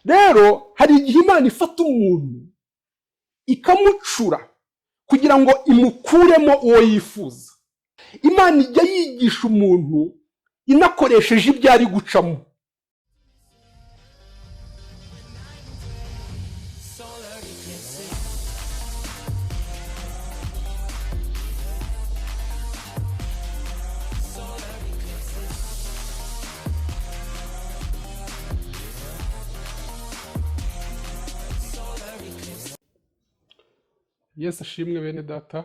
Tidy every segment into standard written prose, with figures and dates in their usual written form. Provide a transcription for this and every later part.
rero hari igihe Imana ifata umuntu ikamucura kugira ngo imukuremo uwo yifuza. Imana ijya yigisha umuntu inakoresheje ibyo ari gucamo. Yesu ashimwe bene data.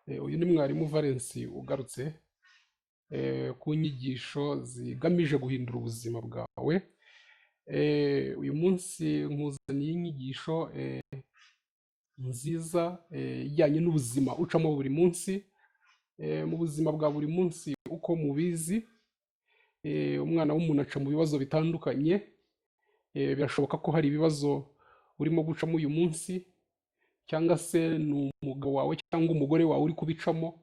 Uyu ni Mwalimu Valens ugarutse ku nyigisho zigamije guhindura ubuzima bwawe. Uyu munsi nkuzaniye inyigisho nziza ijyanye n'ubuzima ucamo buri munsi. Mu buzima bwa buri munsi uko mubizi, umwana w'umuntu aca mu bibazo bitandukanye. Birashoboka ko hari ibibazo urimo gucamo uyu munsi, cyangwa se ni umugabo wawe cyangwa umugore wawe uri kubicamo,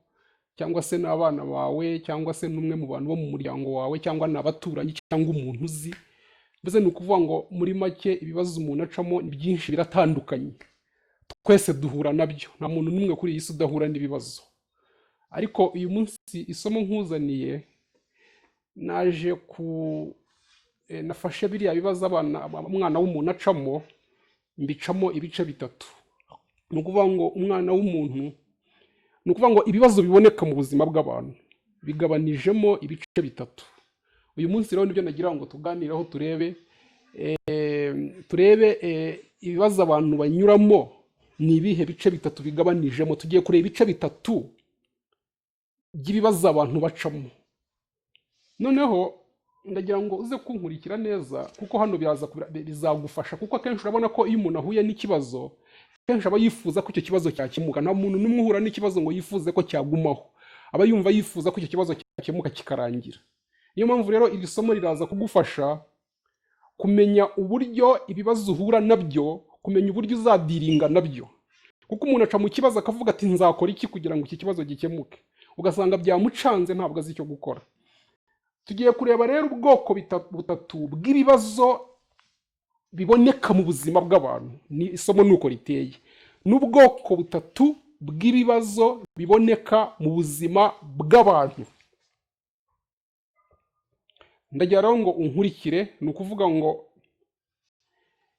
cyangwa se n'abana bawe, cyangwa se n'umwe mu bantu bo mu muryango wawe, cyangwa n'abaturanyi, cyangwa umuntu uzi. Mbese ni ukuvuga ngo muri make ibibazo umuntu acamo ni byinshi, biratandukanye, twese duhura nabyo, nta muntu n'umwe kuri iyi si udahura n'ibibazo. Ariko uyu munsi isomo nkuzaniye, naje nafashe biriya bibazo umwana w'umuntu acamo, mbicamo ibice bitatu. Ni ukuvuga ngo umwana w'umuntu, ni ukuvuga ngo ibibazo biboneka mu buzima bw'abantu bigabanijemo ibice bitatu. Uyu munsi rero nibyo nagira ngo tuganireho, turebe ibibazo abantu banyuramo ni ibihe bice bitatu bigabanijemo. Tugiye kureba ibice bitatu by'ibibazo abantu bacamo. Noneho ndagira ngo uze kunkurikira neza, kuko hano bizagufasha, kuko akenshi urabona ko iyo umuntu ahuye n'ikibazo, kenshi aba yifuza ko icyo kibazo cyakemuka. Nta muntu n'umwe uhura n'ikibazo ngo yifuze ko cyagumaho, aba yumva yifuza ko icyo kibazo cyakemuka kikarangira. Niyo mpamvu rero iri somo riraza kugufasha kumenya uburyo ibibazo uhura nabyo, kumenya uburyo uzadiringa nabyo. Kuko umuntu aca mu kibazo akavuga ati nzakora iki kugira ngo iki kibazo gikemuke, ugasanga byamucanze, ntabwo azi icyo gukora. Tugiye kureba rero ubwoko butatu bw'ibibazo biboneka mu buzima bw'abantu. Ni isomo nuko riteye, n'ubwoko butatu bw'ibibazo biboneka mu buzima bw'abantu. Ndagira rero ngo unkurikire, ni ukuvuga ngo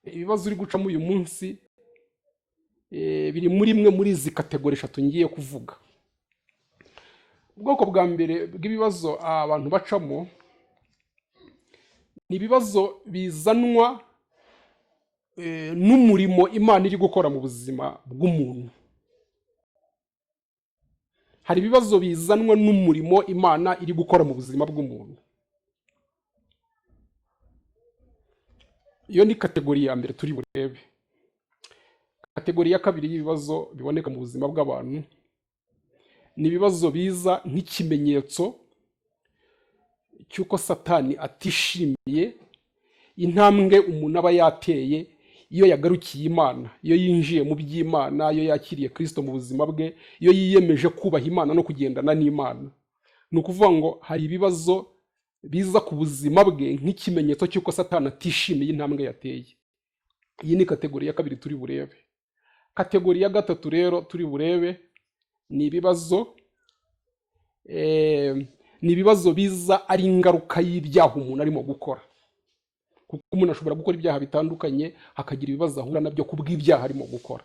ibibazo uri gucamo uyu munsi biri muri imwe muri izi kategori eshatu ngiye kuvuga. Ubwoko bwa mbere bw'ibibazo abantu bacamo ni ibibazo bizanwa n'umurimo Imana iri gukora mu buzima bw'umuntu. Hari ibibazo bizanwa n'umurimo Imana iri gukora mu buzima bw'umuntu. Iyo ni kategori ya mbere turi burebe. Kategori ya kabiri y'ibibazo biboneka mu buzima bw'abantu ni ibibazo biza nk'ikimenyetso cy'uko Satani atishimiye intambwe umuntu aba yateye iyo yagarukiye Imana, iyo yinjiye mu by'Imana, iyo yakiriye Kristo mu buzima bwe, iyo yiyemeje kubaha Imana no kugendana n'Imana. Ni ukuvuga ngo hari ibibazo biza ku buzima bwe nk'ikimenyetso cy'uko Satani atishimiye intambwe yateye. Iyi ni kategori ya kabiri turi burebe. Kategori ya gatatu rero turi burebe ni ibibazo biza ari ingaruka y'ibyaha umuntu arimo gukora. Kuko umuntu ashobora gukora ibyaha bitandukanye, hakagira ibibazo ahura nabyo kubw'ibyaha arimo gukora.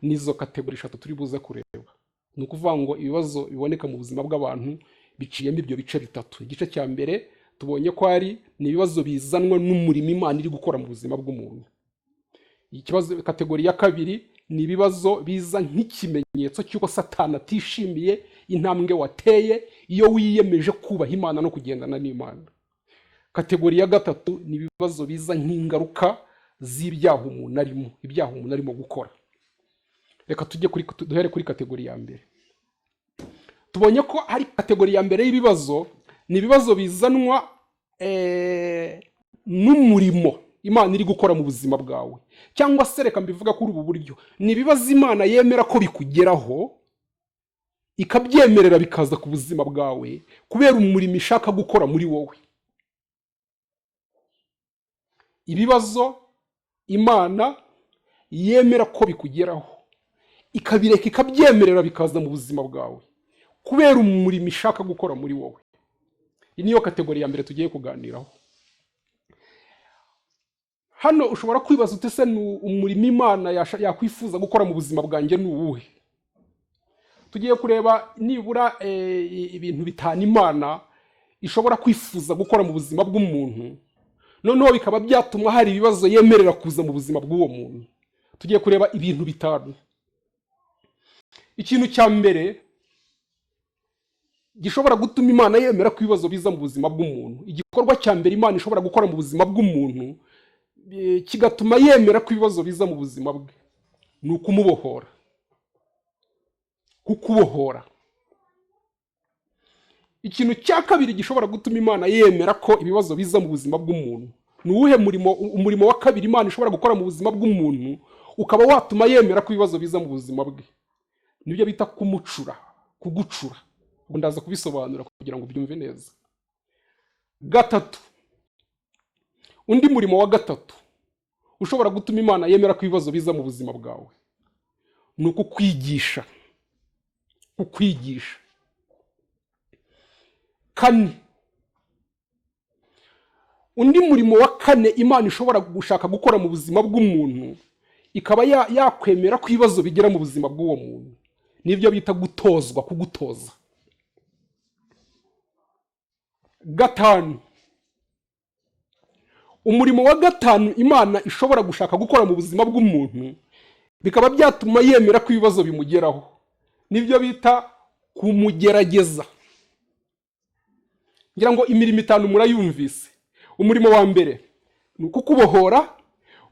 Nizo kategori eshatu turi buze kureba. Ni ukuvuga ngo ibibazo biboneka mu buzima bw'abantu biciyemo ibyo bice bitatu. Igice cya mbere tubonye ko ni ibibazo bizanwa n'umurimo Imana iri gukora mu buzima bw'umuntu. Kategori ya kabiri ni ibibazo biza nk'ikimenyetso cy'uko Satani atishimiye intambwe wateye iyo wiyemeje kubaha Imana no kugendana n'Imana. Kategori ya gatatu ni ibibazo biza nk'ingaruka z'ibyaha umuntu arimo, ibyaha umuntu arimo gukora. Reka duhere kuri kategori ya mbere. Tubonye ko hari kategori ya mbere y'ibibazo, ni ibibazo bizanwa n'umurimo Imana iri gukora mu buzima bwawe, cyangwa se reka mbivuga kuri ubu buryo, ni ibibazo Imana yemera ko bikugeraho, ikabyemerera bikaza ku buzima bwawe kubera umurimo ishaka gukora muri wowe. Ibibazo Imana yemera ko bikugeraho, ikabireka ikabyemerera bikaza mu buzima bwawe kubera umurimo ishaka gukora muri wowe. Iyi niyo kategori ya mbere tugiye kuganiraho. Hano ushobora kwibaza ute se umurimo Imana yakwifuza gukora mu buzima bwanjye ni uwuhe? Tugiye kureba nibura ibintu bitanu Imana ishobora kwifuza gukora mu buzima bw'umuntu, noneho bikaba byatuma hari ibibazo yemerera kuza mu buzima bw'uwo muntu. Tugiye kureba ibintu bitanu. Ikintu cya mbere gishobora gutuma Imana yemera ko ibibazo biza mu buzima bw'umuntu, igikorwa cya mbere Imana ishobora gukora mu buzima bw'umuntu kigatuma yemera ko ibibazo biza mu buzima bwe, ni ukumubohora. Kukubohora. Ikintu cya kabiri gishobora gutuma Imana yemera ko ibibazo biza mu buzima bw'umuntu, ni uwuhe umurimo wa kabiri Imana ishobora gukora mu buzima bw'umuntu ukaba watuma yemera ko ibibazo biza mu buzima bwe? Nibyo bita kumucura, kugucura. Ubu ndaza kubisobanura kugira ngo ubyumve neza. Gatatu, undi murimo wa gatatu ushobora gutuma Imana yemera ko ibibazo biza mu buzima bwawe, ni ukukwigisha. Kukwigisha. Kane, undi murimo wa kane Imana ishobora gushaka gukora mu buzima bw'umuntu ikaba yakwemera ko ibibazo bigera mu buzima bw'uwo muntu, nibyo bita gutozwa, kugutoza. Gatanu, umurimo wa gatanu Imana ishobora gushaka gukora mu buzima bw'umuntu bikaba byatuma yemera ko ibibazo bimugeraho, nibyo bita kumugerageza. Ngira ngo imirimo itanu murayumvise. Umurimo wa mbere ni ukukubohora,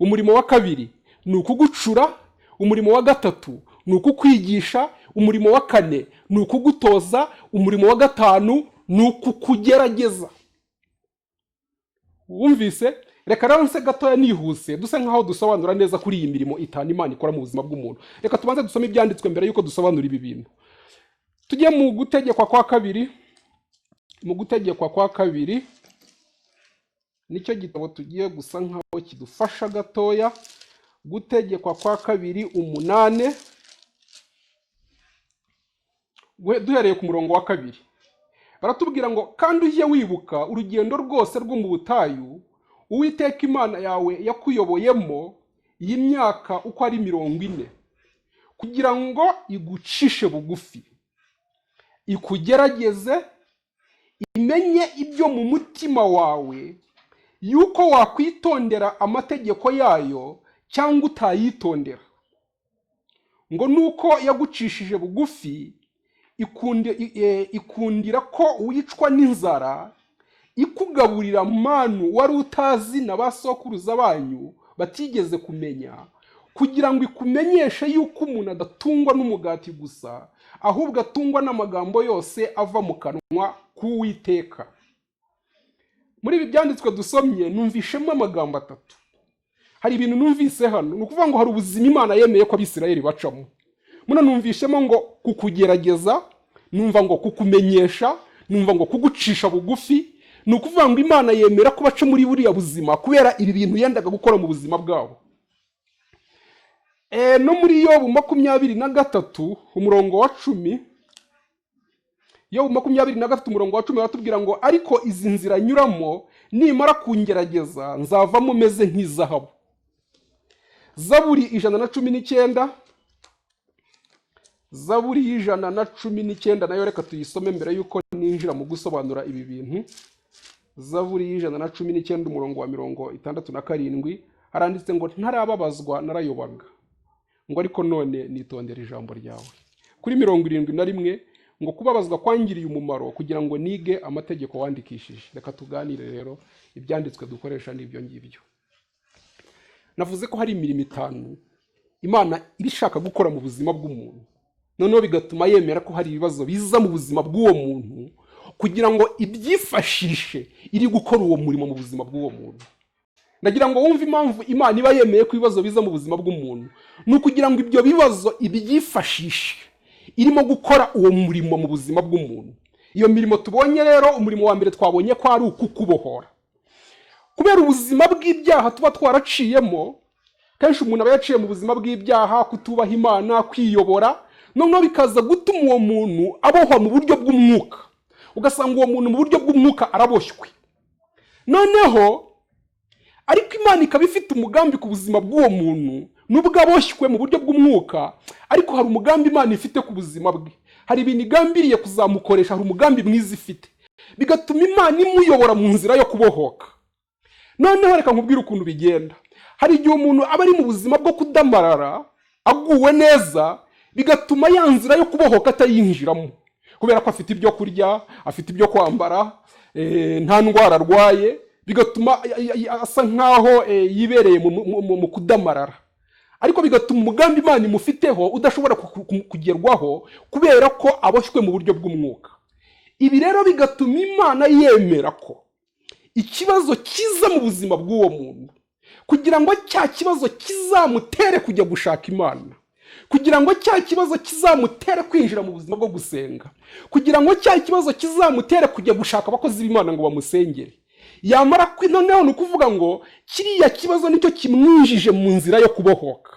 umurimo wa kabiri ni ukugucura, umurimo wa gatatu ni ukukwigisha, umurimo wa kane ni ukugutoza, umurimo wa gatanu ni ukukugerageza. Wumvise? Reka rero nse gatoya nihuse dusa nkaho dusobanura neza kuri iyi mirimo itanu Imana ikora mu buzima bw'umuntu. Reka tubanze dusome ibyanditswe mbere yuko dusobanura ibi bintu. Tujye mu gutegekwa kwa kabiri. Mu gutegekwa kwa kabiri nicyo gitabo tugiye gusa nkaho kidufasha gatoya. Gutegekwa kwa kabiri 8 duhereye ku murongo wa kabiri. Baratubwira ngo kandi ujye wibuka urugendo rwose rwo mu butayu Uwiteka Imana yawe yakuyoboyemo y'imyaka uko ari 40, kugira ngo igucishe bugufi, ikugerageze, imenye ibyo mu mutima wawe, yuko wakwitondera amategeko yayo cyangwa utayitondera. Ngo nuko yagucishije bugufi, ikundira ko wicwa n'inzara, ikugaburira manu wari utazi na basokuruza banyu batigeze kumenya, kugira ngo ikumenyeshe yuko umuntu adatungwa n'umugati gusa, ahubwo atungwa n'amagambo yose ava mu kanwa k'Uwiteka. Muri ibi byanditswe dusomye numvishemo amagambo atatu. Hari ibintu numvise hano, ni ukuvuga ngo hari ubuzima Imana yemeye ko Abisirayeli bacamo. Muna numvishemo ngo kukugerageza, numva ngo kukumenyesha, numva ngo kugucisha bugufi. Ni ukuvuga ngo Imana yemera ko baca muri buriya buzima kubera ibi bintu yendaga gukora mu buzima bwabo. No muri Yobu 23 umurongo wa 10, Yobu 23 umurongo wa 10 baratubwira ngo ariko izi nzira nyuramo nimara kungerageza nzavamo meze nk'izahabu. Zaburi 119, Zaburi 119 nayo reka tuyisome mbere yuko ninjira mu gusobanura ibi bintu. Zaburi 119 umurongo wa 67 haranditse ngo ntarababazwa narayobaga, ngo ariko none nitondera ijambo ryawe. Kuri 71 ngo kubabazwa kwangiriye umumaro kugira ngo nige amategeko wandikishije. Reka tuganire rero ibyanditswe dukoresha n'ibyo ngibyo. Navuze ko hari imirimo itanu Imana irishaka gukora mu buzima bw'umuntu, noneho bigatuma yemera ko hari ibibazo biza mu buzima bw'uwo muntu kugira ngo ibyifashishe iri gukora uwo murimo mu buzima bw'uwo muntu. Ndagira ngo wumve impamvu Imana iba yemeye ko ibibazo biza mu buzima bw'umuntu, ni ukugira ngo ibyo bibazo ibyifashishe irimo gukora uwo murimo mu buzima bw'umuntu. Iyo mirimo tubonye rero, umurimo wa mbere twabonye ko ari ukukubohora. Kubera ubuzima bw'ibyaha tuba twaraciyemo, kenshi umuntu aba yaciye mu buzima bw'ibyaha, kutubaha Imana, kwiyobora, noneho bikaza gutuma uwo muntu abohwa mu buryo bw'umwuka. Ugasanga uwo muntu mu buryo bw'umwuka araboshywe. Noneho ariko Imana ikaba ifite umugambi ku buzima bw'uwo muntu, nubwo aboshywe mu buryo bw'umwuka, ariko hari umugambi Imana ifite ku buzima bwe. Hari ibintu igambiriye kuzamukoresha, hari umugambi mwiza ifite, bigatuma Imana imuyobora mu nzira yo kubohoka. Noneho reka nkubwire ukuntu bigenda. Hari igihe umuntu aba ari mu buzima bwo kudamarara, aguwe neza, bigatuma ya nzira yo kubohoka atayinjiramo, kubera ko afite ibyo kurya, afite ibyo kwambara, nta ndwara arwaye, bigatuma asa nkaho yibereye mu kudamarara. Ariko bigatuma umugambi Imana imufiteho udashobora kugerwaho, kubera ko aboshywe mu buryo bw'umwuka. Ibi rero bigatuma Imana yemera ko ikibazo kiza mu buzima bw'uwo muntu, kugira ngo cya kibazo kizamutere kujya gushaka Imana, kugira ngo cya kibazo kizamutere kwinjira mu buzima bwo gusenga, kugira ngo cya kibazo kizamutere kujya gushaka abakozi b'Imana ngo bamusengere. Yamara noneho ni ukuvuga ngo kiriya kibazo nicyo kimwinjije mu nzira yo kubohoka.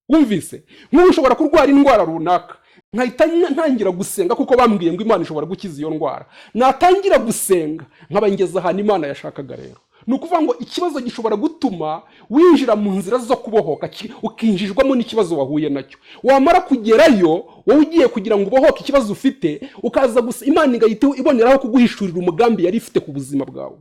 Wumvise? Nk'ubu ushobora kurwara indwara runaka, nkahita ntangira gusenga kuko bambwiye ngo Imana ishobora gukiza iyo ndwara. Natangira gusenga nkaba ngeze ahantu Imana yashakaga rero. Ni ukuvuga ngo ikibazo gishobora gutuma winjira mu nzira zo kubohoka, ukinjijwamo n'ikibazo wahuye nacyo. Wamara kugerayo, wowe ugiye kugira ngo ubohoke ikibazo ufite, ukaza gusa Imana igahita iboneraho kuguhishurira umugambi yari ifite ku buzima bwawe.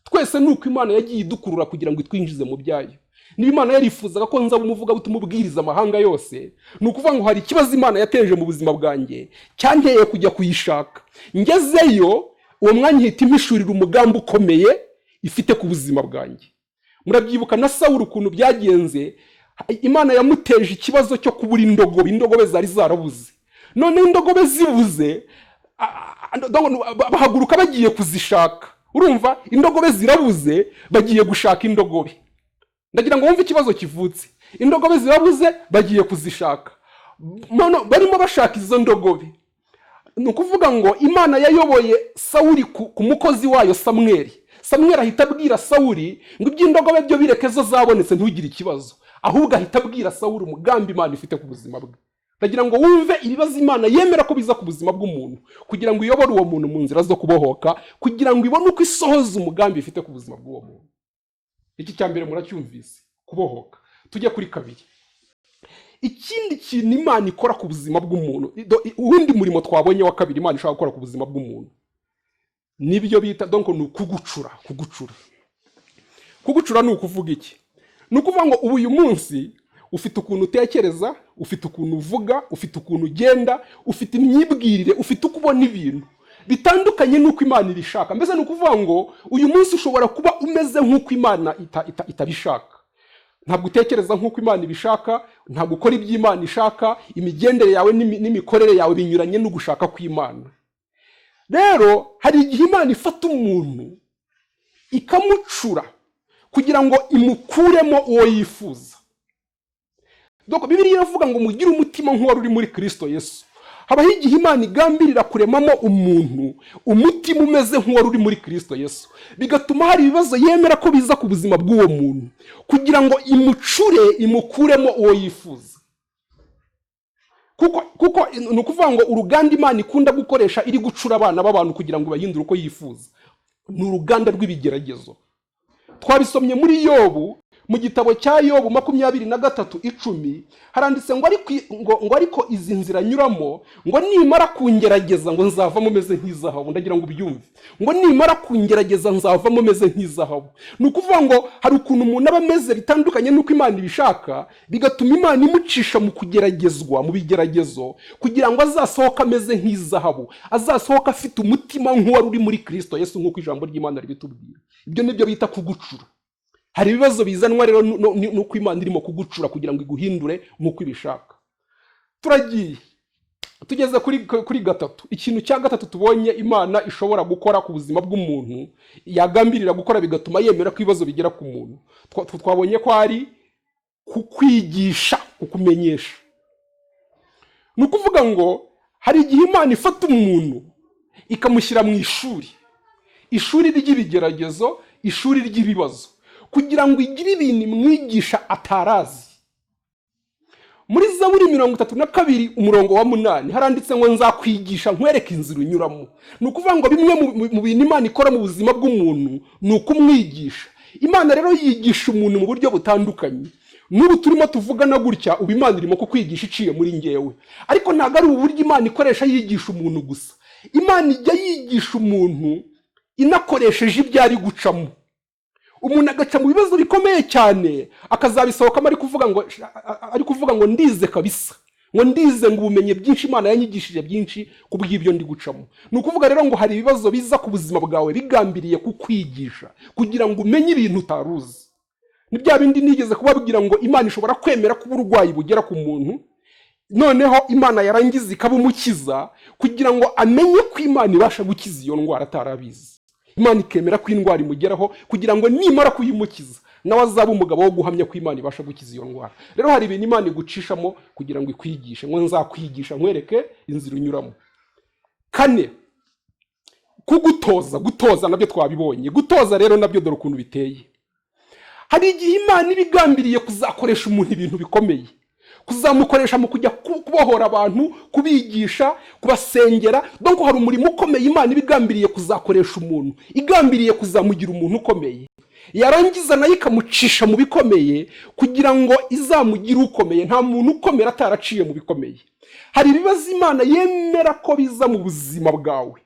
Twese nuko Imana yagiye idukurura kugira ngo itwinjize mu byayo. Niba Imana yarifuzaga ko nzaba umuvuga butumwa ubwiriza amahanga yose, ni ukuvuga ngo hari ikibazo Imana yateje mu buzima bwanjye cyanteye kujya kuyishaka. Ngezeyo uwo mwanya ihita impishurira umugambi ukomeye ifite ku buzima bwanjye. Murabyibuka na Sawuli ukuntu byagenze, Imana yamuteje ikibazo cyo kubura indogobe zari zarabuze. None indogobe zibuze, bahaguruka bagiye kuzishaka. Urumva, indogobe zirabuze, bagiye gushaka indogobe. Ndagira ngo wumve ikibazo kivutse. Indogobe zirabuze, bagiye kuzishaka. Barimo bashaka izo ndogobe. Ni ukuvuga ngo Imana yayoboye Sawuli ku mukozi wayo Samweli. Samweli ahita abwira Sawuli ngo iby'indogobe byo bireke zo zabonetse, ntugire ikibazo. Ahubwo ahita abwira Sawuli umugambi Imana ifite ku buzima bwe. Ndagira ngo wumve ibibazo Imana yemera ko biza ku buzima bw'umuntu, kugira ngo iyobore uwo muntu mu nzira zo kubohoka, kugira ngo ibone uko isohoza umugambi ifite ku buzima bw'uwo muntu. Iki cya mbere muracyumvise, kubohoka. Tujye kuri kabiri. Ikindi kintu Imana ikora ku buzima bw'umuntu, uwundi murimo twabonye wa kabiri Imana ishaka gukora ku buzima bw'umuntu, nibyo bita donc ni kugucura. Kugucura ni ukuvuga iki? Ni ukuvuga ngo ubu uyu munsi ufite ukuntu utekereza, ufite ukuntu uvuga, ufite ukuntu ugenda, ufite imyibwirire, ufite uko ubona ibintu bitandukanye n'uko Imana ibishaka. Mbese ni ukuvuga ngo uyu munsi ushobora kuba umeze nk'uko Imana itabishaka. Ntabwo utekereza nk'uko Imana ibishaka, ntabwo ukora ibyo Imana ishaka, imigendere yawe n'imikorere yawe binyuranye no gushaka kw'Imana. Rero hari igihe Imana ifata umuntu ikamucura kugira ngo imukuremo uwo yifuza. Donc Bibiliya iravuga ngo mugire umutima nk'uwari uri muri Kristo Yesu. Habaho igihe Imana igambirira kuremamo umuntu umutima umeze nk'uwari uri muri Kristo Yesu, bigatuma hari ibibazo yemera ko biza ku buzima bw'uwo muntu kugira ngo imucure, imukuremo uwo yifuza. Kuko ni ukuvuga ngo uruganda Imana ikunda gukoresha iri gucura abana b'abantu kugira ngo bahindure uko yifuza, ni uruganda rw'ibigeragezo. Twabisomye muri Yobu, mu gitabo cya Yobu 23:10 haranditse ngo ariko izi nzira nyuramo, ngo nimara kungerageza ngo nzavamo meze nk'izahabu. Ndagira ngo ubyumve, ngo nimara kungerageza nzavamo meze nk'izahabu. Ni ukuvuga ngo hari ukuntu umuntu aba ameze bitandukanye n'uko Imana ibishaka, bigatuma Imana imucisha mu kugeragezwa, mu bigeragezo, kugira ngo azasohoka ameze nk'izahabu, azasohoka afite umutima nk'uwari uri muri Kristo Yesu, nk'uko ijambo ry'Imana ribitubwira. Ibyo nibyo bita kugucura. Hari ibibazo bizanwa rero nuko Imana irimo kugucura kugira ngo iguhindure nk'uko ibishaka. Turagiye tugeze kuri gatatu. Ikintu cya gatatu tubonye Imana ishobora gukora ku buzima bw'umuntu, yagambirira gukora bigatuma yemera ko ibibazo bigera ku muntu. Twabonye ko ari kukwigisha, kukumenyesha. Ni ukuvuga ngo hari igihe Imana ifata umuntu ikamushyira mu ishuri ry'ibigeragezo, ishuri ry'ibibazo, kugira ngo igire ibintu imwigisha atarazi. muri Zaburi 32 umurongo wa 8 haranditse ngo nzakwigisha nkwereke inzira unyuramo. Ni ukuvuga ngo bimwe mu bintu Imana ikora mu buzima bw'umuntu ni ukumwigisha. Imana rero yigisha umuntu mu buryo butandukanye. N'ubu turimo tuvugana gutya ubu Imana irimo kukwigisha iciye muri ngewe, ariko ntabwo ari uburyo Imana ikoresha yigisha umuntu gusa. Imana ijya yigisha umuntu inakoresheje ibyo ari gucamo. Umuntu agaca mu bibazo bikomeye cyane akazabisohokamo ari kuvuga ngo ndize kabisa, ngo ndize ngo ubumenye byinshi Imana yanyigishije byinshi kubw'ibyo ndi gucamo. Ni ukuvuga rero ngo hari ibibazo biza ku buzima bwawe bigambiriye kukwigisha kugira ngo umenye ibintu utaruzi. Ni bya bindi nigeze kubabwira ngo Imana ishobora kwemera ko uburwayi bugera ku muntu, noneho Imana yarangiza ikabumukiza kugira ngo amenye ko Imana ibasha gukiza iyo ndwara atarabizi. Imana ikemera ko indwara imugeraho kugira ngo nimara kuyimukiza nawe azaba umugabo wo guhamya ko Imana ibasha gukiza iyo ndwara. Rero hari ibintu Imana igucishamo kugira ngo ikwigishe, ngo nzakwigisha nkwereke inzira unyuramo. 4, gutoza nabyo twabibonye. Gutoza rero nabyo dore ukuntu biteye. Hari igihe Imana ibigambiriye kuzakoresha umuntu ibintu bikomeye, kuzamukoresha mu kujya kubohora abantu, kubigisha, kubasengera. Donc hari umurimo ukomeye Imana ibigambiriye kuzakoresha umuntu, igambiriye kuzamugira umuntu ukomeye, yarangiza nayo ikamucisha mu bikomeye kugira ngo izamugire ukomeye. Nta muntu ukomera ataraciye mu bikomeye. Hari ibibazo Imana yemera ko biza mu buzima bwawe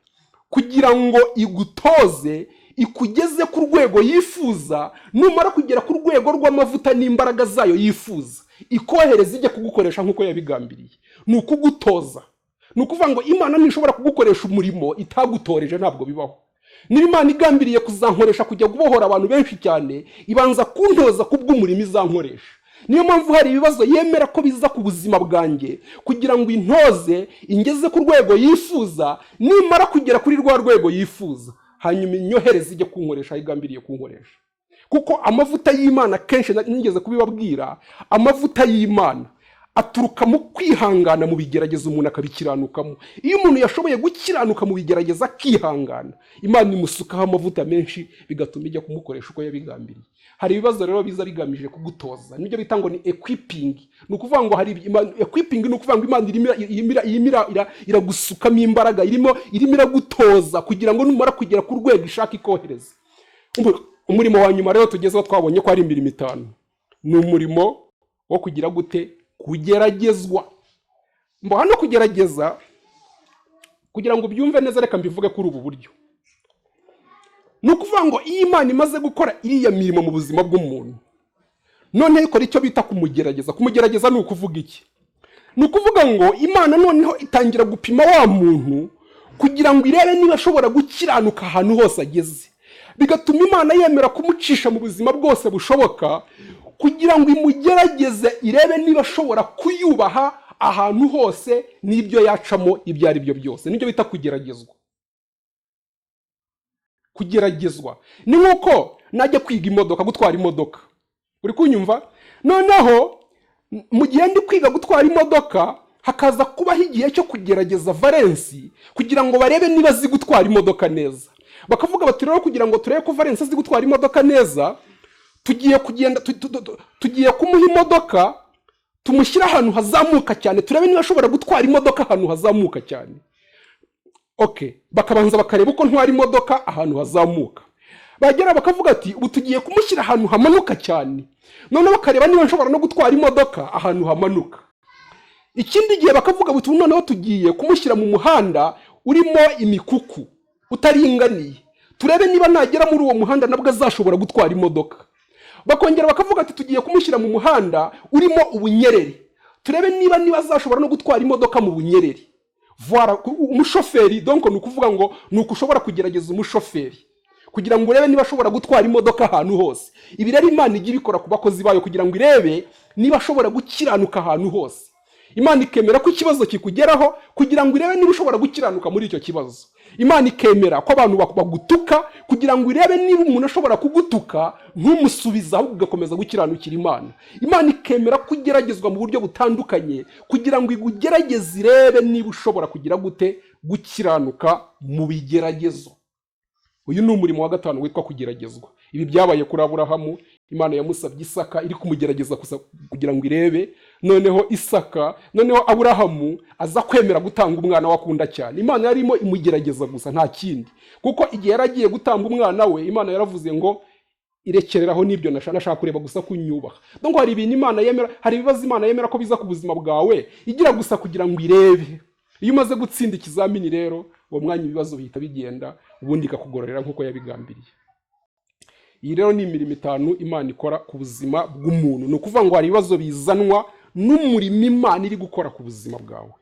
kugira ngo igutoze, ikugeze ku rwego yifuza. Numara kugera ku rwego rw'amavuta n'imbaraga zayo yifuza, ikohereza ijya kugukoresha nk'uko yabigambiriye. Ni ukugutoza. Ni ukuvuga ngo Imana ntishobora kugukoresha umurimo itagutoreje, ntabwo bibaho. Niba Imana igambiriye kuzankoresha kujya gubohora abantu benshi cyane, ibanza kuntoza kubw'umurimo izankoresha. Niyo mpamvu hari ibibazo yemera ko biza ku buzima bwanjye kugira ngo intoze, ingeze ku rwego yifuza. Nimara kugera kuri rwa rwego yifuza, hanyuma inyohereza ijya kunkoresha igambiriye kunkoresha. Kuko amavuta y'Imana kenshi nigeze kubibabwira, amavuta y'Imana aturuka mu kwihangana mu bigerageza umuntu akabikiranukamo. Iyo umuntu yashoboye gukiranuka mu bigerageza akihangana, Imana imusukaho amavuta menshi bigatuma ijya kumukoresha uko yabigambiriye. Hari ibibazo rero biza bigamije kugutoza, nibyo bita ngo ni equipping. Ni ukuvuga ngo hari equipping, ni ukuvuga ngo Imana iragusukamo imbaraga, irimo iragutoza kugira ngo numara kugera ku rwego ishaka ikohereza. Umurimo wa nyuma rero tugezeho twabonye ko ari imirimo 5. Ni umurimo wo kugira gute? Kugeragezwa. Hano kugerageza, kugira ngo byumve neza reka mbivuge kuri ubu buryo. Ni ukuvuga ngo iyo Imana imaze gukora iriya mirimo mu buzima bw'umuntu, none ikora icyo bita kumugerageza. Kumugerageza ni ukuvuga iki? Ni ukuvuga ngo Imana noneho itangira gupima wa muntu kugira ngo irebe niba ashobora gukiranuka ahantu hose ageze. Bigatuma Imana yemera kumucisha mu buzima bwose bushoboka kugira ngo imugerageze, irebe niba ashobora kuyubaha ahantu hose n'ibyo yacamo ibyo ari byo byose. Nibyo bita kugeragezwa. Kugeragezwa ni nk'uko najya kwiga imodoka, gutwara imodoka. Uri kunyumva? Noneho mu gihe ndi kwiga gutwara imodoka, hakaza kubaho igihe cyo kugerageza Valens kugira ngo barebe niba azi gutwara imodoka neza. Bakavuga bati rero kugira ngo turebe ko Valens azi gutwara imodoka neza, tugiye kumuha imodoka, tumushyira ahantu hazamuka cyane, turebe niba ashobora gutwara imodoka ahantu hazamuka cyane. Okay, bakabanza bakareba uko ntwara imodoka ahantu hazamuka. Bagera bakavuga ati ubu tugiye kumushyira ahantu hamanuka cyane, none bakareba niba nshobora no gutwara imodoka ahantu hamanuka. Ikindi gihe bakavuga buti noneho tugiye kumushyira mu muhanda urimo imikuku utaringaniye, turebe niba nagera muri uwo muhanda nabwo azashobora gutwara imodoka. Bakongera bakavuga ati tugiye kumushyira mu muhanda urimo ubunyerere, turebe niba azashobora no gutwara imodoka mu bunyerere. Voilà, umushoferi. Donc ni ukuvuga ngo ni ukushobora kugerageza umushoferi kugira ngo urebe niba ashobora gutwara imodoka ahantu hose. Ibi rero Imana ijya ibikora ku bakozi bayo kugira ngo irebe niba ashobora gukiranuka ahantu hose. Imana ikemera ko ikibazo kikugeraho kugira ngo irebe niba ushobora gukiranuka muri icyo kibazo. Imana ikemera ko abantu bagutuka kugira ngo irebe niba umuntu ashobora kugutuka ntumusubiza ahubwo ugakomeza gukiranukira Imana. Imana ikemera kugeragezwa mu buryo butandukanye kugira ngo igugerageze irebe niba ushobora kugira gute? Gukiranuka mu bigeragezo. Uyu ni umurimo wa 5 witwa kugeragezwa. Ibi byabaye kuri Aburahamu, Imana yamusabye Isaka iri kumugerageza kugira ngo irebe, noneho Isaka, noneho Aburahamu aza kwemera gutanga umwana we akunda cyane. Imana yarimo imugerageza gusa nta kindi, kuko igihe yaragiye gutanga umwana we, Imana yaravuze ngo irekereraho n'ibyo nashaka kureba gusa kunyubaha. Donc hari ibintu Imana yemera, hari ibibazo Imana yemera ko biza ku buzima bwawe igira gusa kugira ngo irebe. Iyo umaze gutsinda ikizamini rero, uwo mwanya ibibazo bihita bigenda, ubundi ikakugororera nk'uko yabigambiriye. Iyi rero ni imirimo 5 Imana ikora ku buzima bw'umuntu. Ni ukuvuga ngo hari ibibazo bizanwa n'umurimo Imana iri gukora ku buzima bwawe.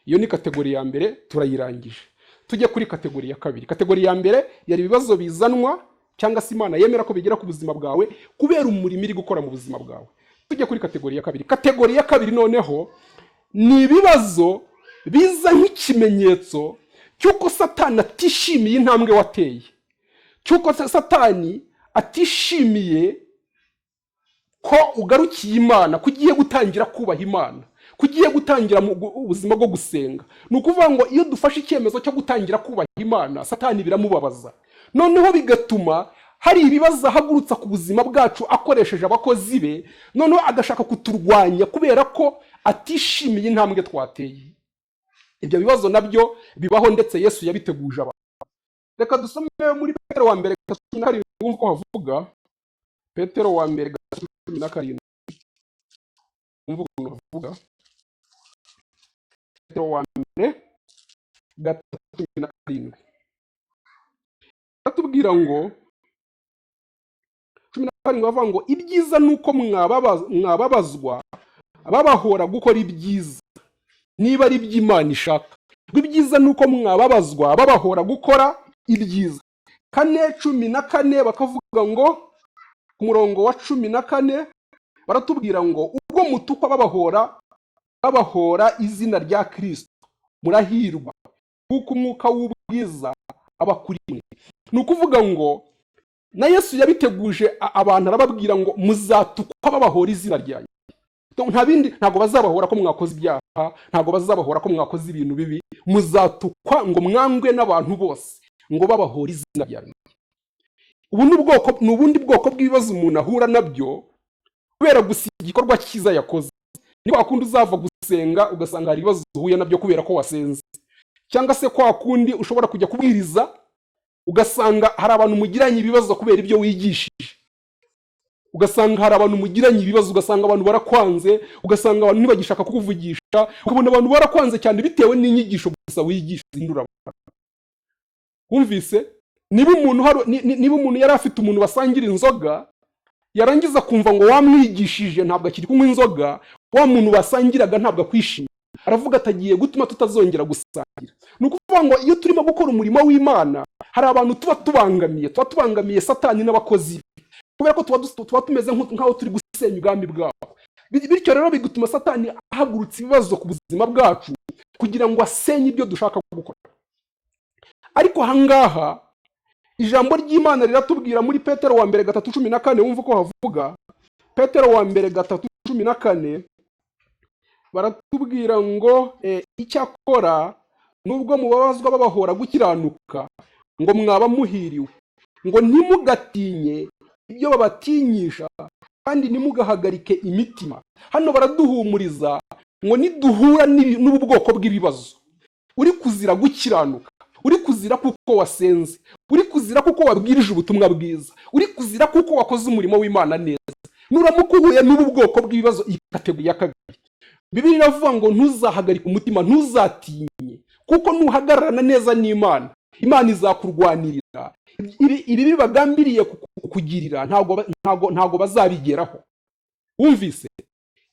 Iyo ni kategori ya mbere, turayirangije. Tujye kuri kategori ya kabiri. Kategori ya mbere yari ibibazo bizanwa cyangwa se Imana yemera ko bigera ku buzima bwawe kubera umurimo iri gukora mu buzima bwawe. Tujye kuri kategori ya kabiri. Kategori ya kabiri noneho ni ibibazo biza nk'ikimenyetso cy'uko Satani atishimiye intambwe wateye, cy'uko Satani atishimiye ko ugarukiye Imana, kugiye gutangira kubaha Imana, kugiye gutangira mu ubuzima bwo gusenga. Ni ukuvuga ngo iyo dufashe icyemezo cyo gutangira kubaha Imana, Satani biramubabaza, noneho bigatuma hari ibibazo ahagurutsa ku buzima bwacu akoresheje abakozi be, noneho agashaka kuturwanya kubera ko atishimiye intambwe twateye. Ibyo bibazo nabyo bibaho, ndetse Yesu yabiteguje abantu. Reka dusome muri Petero wa mbere 17 wumva ko havuga. Petero wa mbere 17 wumva ko havuga. Petero wa mbere 17 atubwira ngo 17 bavuga ngo ibyiza nuko mwababazwa ababahora gukora ibyiza niba ari by'Imana ishaka. Ibyiza nuko mwababazwa ababahora gukora ibyiza. 4:14 bakavuga ngo ku murongo wa 14 baratubwira ngo ubwo mutukwa babahora izina rya Kristo murahirwa kuko umwuka w'ubwiza abakurimwe. Ni ukuvuga ngo na Yesu yabiteguje abantu, arababwira ngo muzatukwa babahora izina ryanyu. Nta bindi, ntago bazabahora ko mwakoze ibyaha, ntago bazabahora ko mwakoze ibintu bibi, muzatukwa ngo mwangwe n'abantu bose ngo babahora izina ryanyu. Ubu ni ubundi bwoko bw'ibibazo umuntu ahura nabyo kubera gusa igikorwa cyiza yakoze. Niba akundi uzava gusenga ugasanga hari ibibazo uhuye nabyo kubera ko wasenze, cyangwa se kwa kundi ushobora kujya kubwiriza ugasanga hari abantu mugiranye ibibazo kubera ibyo wigishije, ugasanga hari abantu mugiranye ibibazo, ugasanga abantu barakwanze, ugasanga abantu ntibagishaka kukuvugisha, ukabona abantu barakwanze cyane bitewe n'inyigisho gusa wigisha zindura abantu. Wumvise? Niba umuntu yari afite umuntu basangira inzoga, yarangiza kumva ngo wamwigishije ntabwo akiri kunywa inzoga, wa muntu basangiraga ntabwo akwishimiye, aravuga atagiye gutuma tutazongera gusangira. Ni ukuvuga ngo iyo turimo gukora umurimo w'Imana, hari abantu tuba tubangamiye Satani n'abakozi, kubera ko tuba tumeze nk'aho turi gusenya ubwami bwabo. Bityo rero bigutuma Satani ahagurutsa ibibazo ku buzima bwacu kugira ngo asenye ibyo dushaka gukora. Ariko hangaha ijambo ry'Imana riratubwira muri Petero wa mbere 3:14 wumva ko havuga. Petero wa mbere 3:14 baratubwira ngo icyakora nubwo mubabazwa babahora gukiranuka ngo mwaba muhiriwe, ngo ntimugatinye ibyo babatinyisha kandi ntimugahagarike imitima. Hano baraduhumuriza ngo niduhura n'ubwoko bw'ibibazo, uri kuzira gukiranuka, uri kuzira kuko wasenze, uri kuzira kuko wabwirije ubutumwa bwiza, uri kuzira kuko wakoze umurimo w'Imana neza, nuramuka uhuye n'ubu bwoko bw'ibibazo, iyi kategori ya kabiri, Bibiliya iravuga ngo ntuzahagarike umutima, ntuzatinye, kuko nuhagararana neza n'Imana, Imana izakurwanirira. Ibi bibagambiriye kukugirira ntago bazabigeraho. Wumvise?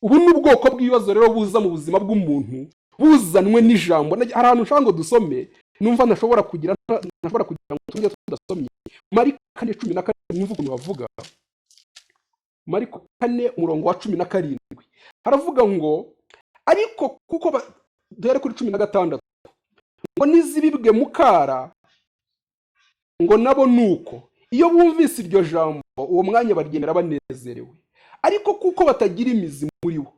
Ubu ni ubwoko bw'ibibazo rero buza mu buzima bw'umuntu, buzanwe n'ijambo. Hari ahantu nshaka ngo dusome, numva nashobora kugira ngo tujye tudasomye. Mariko 4:14 numva ukuntu bavuga. Mariko 4:17 haravuga ngo ariko kuko dore kuri 16 ngo nizibibwe mukara ngo nabo nuko iyo bumvise iryo jambo uwo mwanya baryemera banezerewe, ariko kuko batagira imizi muri bo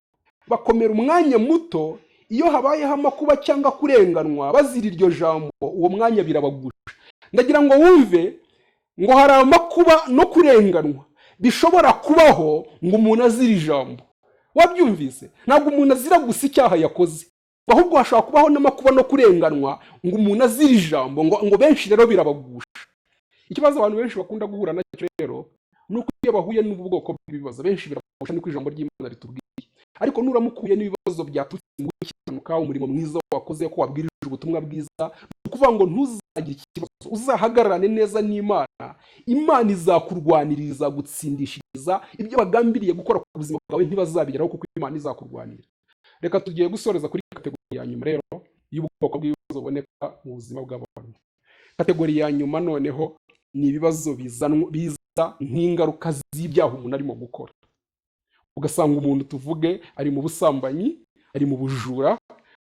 bakomera umwanya muto, iyo habayeho amakuba cyangwa kurenganwa bazira iryo jambo uwo mwanya birabagusha. Ndagira ngo wumve ngo hari amakuba no kurenganwa bishobora kubaho ngo umuntu azira ijambo. Wabyumvise? Ntabwo umuntu azira gusa icyaha yakoze, ahubwo hashobora kubaho n'amakuba no kurenganwa ngo umuntu azira ijambo, ngo benshi rero birabagusha. Ikibazo abantu benshi bakunda guhura nacyo rero nuko iyo bahuye n'ubwoko bw'ibibazo benshi birabagusha, niko ijambo ry'Imana ritubwiye. Ariko nuramukuye n'ibibazo byatutse mu gukiranukira umurimo mwiza wakoze, ko wabwirije ubutumwa bwiza, ukuvuga ngo ntuzagire ikibazo, uzahagararane neza n'Imana. Imana izakurwaniriza, gutsindishiriza ibyo bagambiriye gukora ku buzima bwawe ntibazabigeraho, kuko Imana izakurwanirira. Reka tugiye gusoreza kuri kategori ya nyuma rero y'ubwoko bw'ibibazo buboneka mu buzima bw'abantu. Kategori ya nyuma noneho ni ibibazo biza nk'ingaruka z'ibyaha umuntu arimo gukora. Ugasanga umuntu tuvuge ari mu busambanyi, ari mu bujura,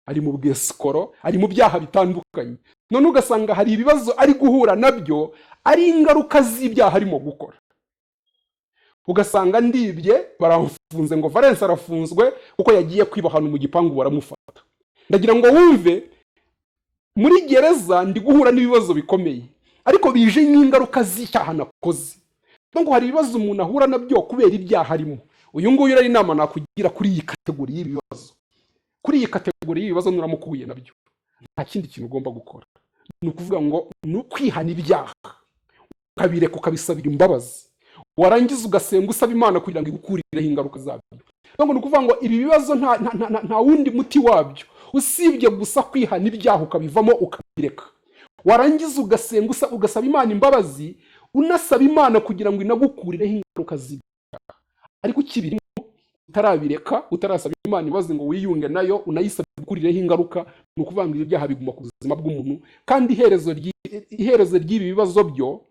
ari mu bwesikoro, ari mu byaha bitandukanye. None ugasanga hari ibibazo ari guhura nabyo ari ingaruka z'ibyaha arimo gukora. Ugasanga ndibye barafunze ngo Valens arafunzwe kuko yagiye kwiba ahantu mu gipangu baramufata. Ndagira ngo wumve, muri gereza ndi guhura n'ibibazo bikomeye, ariko bije nk'ingaruka z'icyaha nakoze. Ngo hari ibibazo umuntu ahura nabyo kubera ibyaha arimo. Uyu nguyu rero inama nakugira kuri iyi kategori y'ibibazo. Kuri iyi kategori y'ibibazo nuramukuye nabyo, nta kindi kintu ugomba gukora. Ni ukuvuga ngo ni ukwihana ibyaha, ukabireka ukabisabira imbabazi, warangiza ugasenga usaba Imana kugira ngo igukurireho ingaruka zabyo. Ni ukuvuga ngo ibi bibazo nta wundi muti wabyo usibye gusa kwihana ibyaha ukabivamo ukabireka. Warangiza ugasenga ugasaba Imana imbabazi, unasaba Imana kugira ngo inagukurireho ingaruka z'ibyaha. Ariko ukibirimo utarabireka, utarasaba Imana imbabazi ngo wiyunge nayo unayisaba gukurireho ingaruka, ni ukuvuga ngo ibyaha biguma ku buzima bw'umuntu, kandi iherezo ry'ibi bibazo byo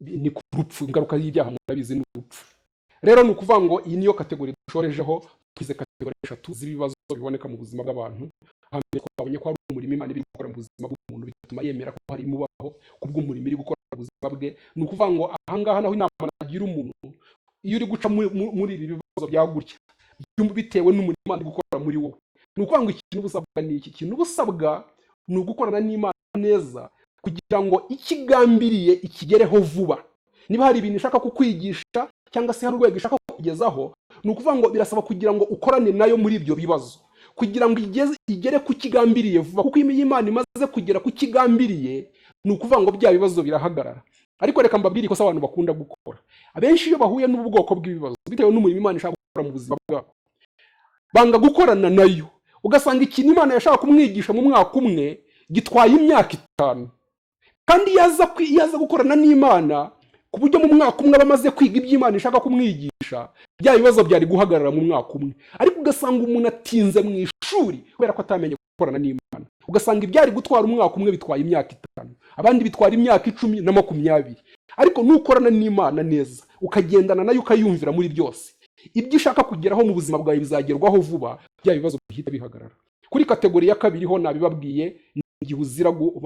ni ku rupfu. Ingaruka y'ibyaha murabizi ni urupfu. Rero ni ukuvuga ngo iyi niyo kategori dushorejeho. Twize kategori 3 z'ibibazo biboneka mu buzima bw'abantu. Hambere twabonye ko hari umurimo Imana iri gukora mu buzima bw'umuntu, bigatuma yemera ko hari imubaho kubw'umurimo iri gukora mu buzima bwe. Ni ukuvuga ngo ahangaha naho inama nagira umuntu, iyo uri guca muri ibi bibazo byagutya bitewe n'umurimo Imana iri gukora muri wowe, ni ukuvuga ngo ikintu busabwa ni iki? Ikintu busabwa ni ugukorana n'Imana neza kugira ngo ikigambiriye ikigereho vuba. Niba hari ibintu ishaka kukwigisha cyangwa se hari urwego ishaka kukugezaho, ni ukuvuga ngo birasaba kugira ngo ukorane nayo muri ibyo bibazo, kugira ngo igere ku kigambiriye vuba. Kuko iyo Imana imaze kugera ku kigambiriye, ni ukuvuga ngo bya bibazo birahagarara. Ariko reka mbabwire ikosa abantu bakunda gukora. Abenshi iyo bahuye n'ubwoko bw'ibibazo bitewe n'umurimo Imana ishaka gukora mu buzima bwabo, banga gukorana nayo. Ugasanga ikintu Imana yashaka kumwigisha mu mwaka umwe gitwaye imyaka 5, kandi yaza gukorana n'Imana ku buryo mu mwaka umwe bamaze kwiga iby'Imana ishaka kumwigisha, bya bibazo byari guhagarara mu mwaka umwe. Ariko ugasanga umuntu atinze mu ishuri kubera ko atamenye gukorana n'Imana. Ugasanga ibyari gutwara umwaka umwe bitwaye imyaka 5, abandi bitwara imyaka 10 na 20. Ariko nukorana n'Imana neza, ukagendana nayo, ukayumvira muri byose, ibyo ushaka kugeraho mu buzima bwawe bizagerwaho vuba, bya bibazo bihita bihagarara. Kuri kategori ya 2 ho nabibabwiye,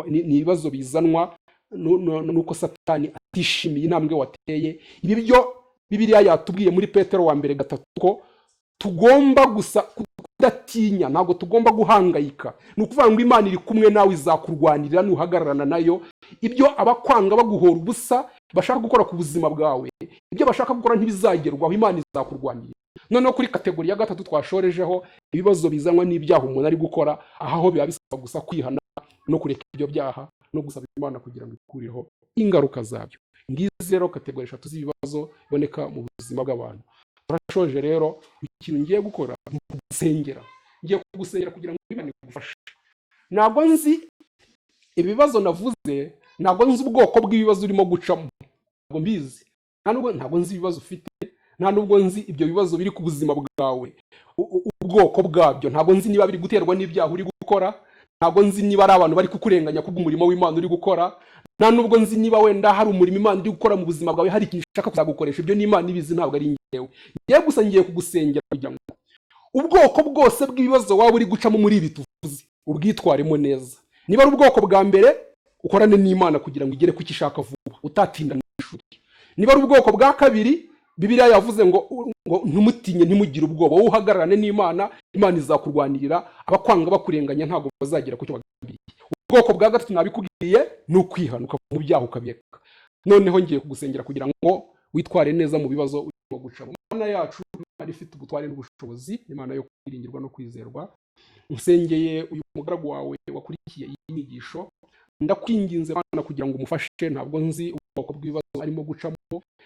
ni ibibazo bizanwa nuko Satani atishimiye intambwe wateye. Ibi byo Bibiliya yatubwiye muri Petero wa mbere 3 ko tugomba gusa kudatinya, ntabwo tugomba guhangayika. Ni ukuvuga ngo Imana iri kumwe nawe, izakurwanirira nuhagararana nayo. Ibyo abakwanga baguhora ubusa bashaka gukora ku buzima bwawe, ibyo bashaka gukora ntibizagerwaho, Imana izakurwanirira. Noneho kuri kategori ya 3 twashorejeho, ibibazo bizanwa n'ibyaha umuntu ari gukora, aho biba bisaba gusa kwihana no kureka ibyo byaha no gusaba Imana kugira ngo ikurireho ingaruka zabyo. Ngize rero kategori 3 z'ibibazo biboneka mu buzima bw'abantu. Turashoje rero, ikintu ngiye gukora ni kugusengera. Ngiye kugusengera kugira ngo Imana igufashe. Ntabwo nzi ibibazo navuze, ntabwo nzi ubwoko bw'ibibazo urimo gucamo, ntabwo mbizi. Ntabwo nzi ibibazo ufite, nta nubwo nzi ibyo bibazo biri ku buzima bwawe, ubwoko bwabyo. Ntabwo nzi niba biri guterwa n'ibyaha uri gukora, ntabwo nzi niba ari abantu bari kukurenganya kubw'umurimo w'Imana uri gukora, nta nubwo nzi niba wenda hari umurimo Imana iri gukora mu buzima bwawe, hari ikintu ishaka kuzagukoresha. Ibyo ni Imana ibizi, ntabwo ari njyewe. Ngiye gusa ngiye kugusengera kugira ngo ubwoko bwose bw'ibibazo waba uri gucamo muri ibi tuvuze ubwitwaremo neza. Niba ari ubwoko bwa mbere, ukorane n'Imana kugira ngo igere ku kishaka vuba, utatinda mu ishuri. Niba ari ubwoko bwa kabiri, Bibiliya yavuze ngo ntumutinye, ntimugire ubwoba, wowe uhagararane n'Imana, Imana izakurwanirira. Abakwanga bakurenganya ntabwo bazagera ku cyo bagambiriye. Ubwoko bwa 3 nabikubwiye, ni ukwihana, ukava mu byaha ukabireka. noneho ngiye kugusengera kugira ngo witware neza mu bibazo urimo gucamo. Imana yacu ari ifite ubutware n'ubushobozi, Imana yo kwiringirwa no kwizerwa. Nsengeye uyu mugaragu wawe wakurikiye iyi nyigisho, ndakwinginze Mana kugira ngo umufashe. Ntabwo nzi ubwoko bw'ibibazo arimo gucamo,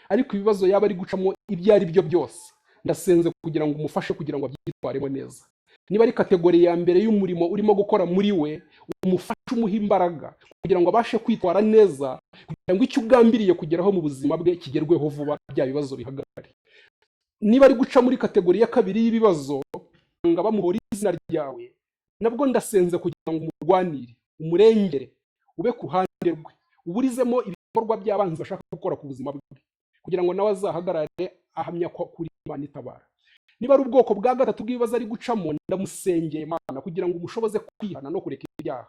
ariko ibibazo yaba ari gucamo ibyo ari byo byose, ndasenze kugira ngo umufashe kugira ngo abyitwaremo neza. Niba ari kategori ya mbere y'umurimo urimo gukora muri we, umufashe, umuha imbaraga kugira ngo abashe kwitwara neza, kugira ngo icyo ugambiriye kugeraho mu buzima bwe kigerweho vuba, bya bibazo bihagarare. Niba ari guca muri kategori ya kabiri y'ibibazo, ngo bamuhora izina ryawe, nabwo ndasenze kugira ngo umurwanire, umurengere, ube ku ruhande rwe, uburizemo ibikorwa by'abanzi bashaka gukora ku buzima bwe, kugira ngo nawe azahagarare ahamya ko kuri Imana itabara. Niba ari ubwoko bwa gatatu bw'ibibazo ari gucamo, ndamusengeye Mana kugira ngo umushoboze kwihana no kureka ibyaha,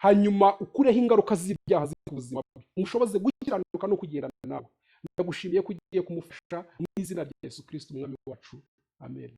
hanyuma ukureho ingaruka z'ibyaha ziri ku buzima bwe, umushoboze gukiranuka no kugendana nawe. Ndagushimiye ko ugiye kumufasha mu izina rya Yesu Kristo umwami wacu, amen.